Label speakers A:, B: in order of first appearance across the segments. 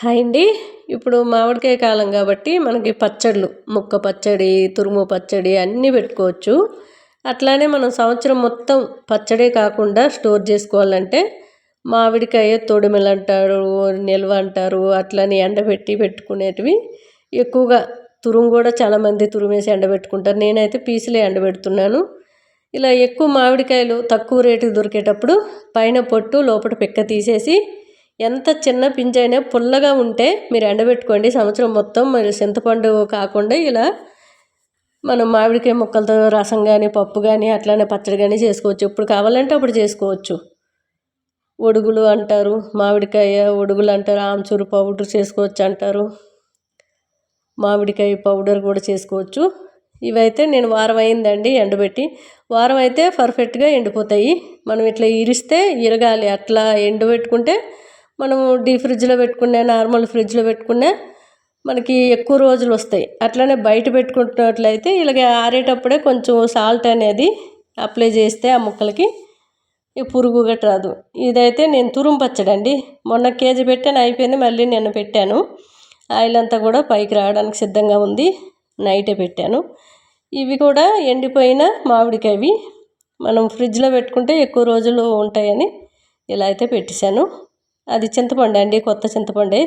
A: Hi అండి. ఇప్పుడు మామిడికాయ కాలం కాబట్టి మనకి పచ్చళ్ళు, ముక్క పచ్చడి, తురుము పచ్చడి అన్నీ పెట్టుకోవచ్చు. అట్లానే మనం సంవత్సరం మొత్తం పచ్చడే కాకుండా స్టోర్ చేసుకోవాలంటే మామిడికాయ తొడిమెలు అంటారు, నిల్వ అంటారు. అట్లని ఎండబెట్టి పెట్టుకునేటివి ఎక్కువగా తురుము కూడా చాలామంది తురిమేసి ఎండబెట్టుకుంటారు. నేనైతే పీసులే ఎండబెడుతున్నాను. ఇలా ఎక్కువ మామిడికాయలు తక్కువ రేటుకి దొరికేటప్పుడు పైన పొట్టు లోపల పిక్క తీసేసి ఎంత చిన్న పింజైనా పుల్లగా ఉంటే మీరు ఎండబెట్టుకోండి. సంవత్సరం మొత్తం మరి చింతపండు కాకుండా ఇలా మనం మామిడికాయ ముక్కలతో రసం కానీ పప్పు కానీ అట్లానే పచ్చడి కానీ చేసుకోవచ్చు. ఎప్పుడు కావాలంటే అప్పుడు చేసుకోవచ్చు. ఒడుగులు అంటారు, మామిడికాయ ఒడుగులు అంటారు, ఆమ్చూరు పౌడర్ చేసుకోవచ్చు అంటారు, మామిడికాయ పౌడర్ కూడా చేసుకోవచ్చు. ఇవైతే నేను వారం అయిందండి ఎండబెట్టి. వారం అయితే పర్ఫెక్ట్గా ఎండిపోతాయి. మనం ఇట్లా ఇరిస్తే ఇరగాలి. అట్లా ఎండబెట్టుకుంటే మనము డీప్ ఫ్రిడ్జ్లో పెట్టుకునే, నార్మల్ ఫ్రిడ్జ్లో పెట్టుకునే మనకి ఎక్కువ రోజులు వస్తాయి. అట్లనే బయట పెట్టుకుంటున్నట్లయితే ఇలాగ ఆరేటప్పుడే కొంచెం సాల్ట్ అనేది అప్లై చేస్తే ఆ ముక్కలకి ఈ పురుగు గట్ట రాదు. ఇదైతే నేను తురుము పచ్చడి అండి. మొన్న కేజీ పెట్టాను, అయిపోయింది. మళ్ళీ నిన్న పెట్టాను. ఆయిల్ అంతా కూడా పైకి రావడానికి సిద్ధంగా ఉంది. నైటే పెట్టాను. ఇవి కూడా ఎండిపోయిన మామిడికాయవి మనం ఫ్రిడ్జ్లో పెట్టుకుంటే ఎక్కువ రోజులు ఉంటాయని ఇలా అయితే పెట్టేశాను. అది చింతపండు అండి, కొత్త చింతపండే.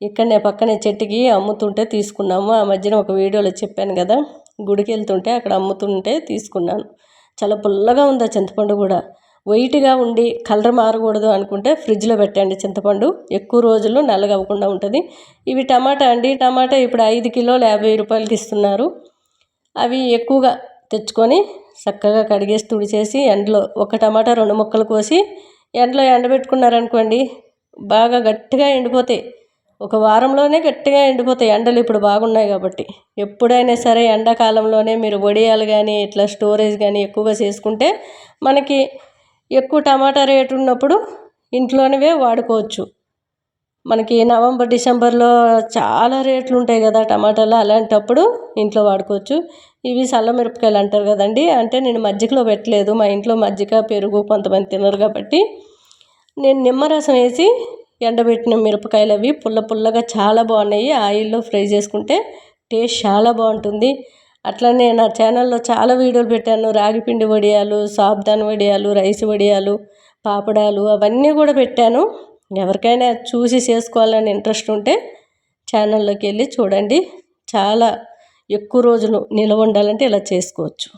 A: ఇక్కడనే పక్కనే చెట్టుకి అమ్ముతుంటే తీసుకున్నాము. ఆ మధ్యన ఒక వీడియోలో చెప్పాను కదా, గుడికి వెళ్తుంటే అక్కడ అమ్ముతుంటే తీసుకున్నాను. చాలా పుల్లగా ఉంది ఆ చింతపండు కూడా. వైట్గా ఉండి కలర్ మారకూడదు అనుకుంటే ఫ్రిడ్జ్లో పెట్టండి. చింతపండు ఎక్కువ రోజులు నల్లగా అవ్వకుండా ఉంటుంది. ఇవి టమాటా అండి. టమాటా ఇప్పుడు 5 కిలోలు 50 రూపాయలకి ఇస్తున్నారు. అవి ఎక్కువగా తెచ్చుకొని చక్కగా కడిగేసి తుడిచేసి ఎండలో ఒక టమాటా 2 ముక్కలు కోసి ఎండలో ఎండబెట్టుకున్నారనుకోండి, బాగా గట్టిగా ఎండిపోతాయి. ఒక వారంలోనే గట్టిగా ఎండిపోతాయి. ఎండలు ఇప్పుడు బాగున్నాయి కాబట్టి. ఎప్పుడైనా సరే ఎండాకాలంలోనే మీరు వడియాలు కానీ ఇట్లా స్టోరేజ్ కానీ ఎక్కువగా చేసుకుంటే మనకి ఎక్కువ టమాటా రేటు ఉన్నప్పుడు ఇంట్లోనే వాడుకోవచ్చు. మనకి నవంబర్ డిసెంబర్లో చాలా రేట్లు ఉంటాయి కదా టమాటాలు, అలాంటప్పుడు ఇంట్లో వాడుకోవచ్చు. ఇవి చల్ల మిరపకాయలు అంటారు కదండి. అంటే నేను మజ్జిగలో పెట్టలేదు. మా ఇంట్లో మజ్జిగ పెరుగు కొంతమంది తినరు కాబట్టి నేను నిమ్మరసం వేసి ఎండబెట్టిన మిరపకాయలు అవి పుల్ల పుల్లగా చాలా బాగున్నాయి. ఆయిల్లో ఫ్రై చేసుకుంటే టేస్ట్ చాలా బాగుంటుంది. అట్లనే నా ఛానల్లో చాలా వీడియోలు పెట్టాను. రాగిపిండి వడియాలు, సాబ్దాన్ వడియాలు, రైస్ వడియాలు, పాపడాలు అవన్నీ కూడా పెట్టాను. ఎవరికైనా చూసి చేసుకోవాలని ఇంట్రెస్ట్ ఉంటే ఛానల్లోకి వెళ్ళి చూడండి. చాలా ఎక్కువ రోజులు నిల్వ ఉండాలంటే ఇలా చేసుకోవచ్చు.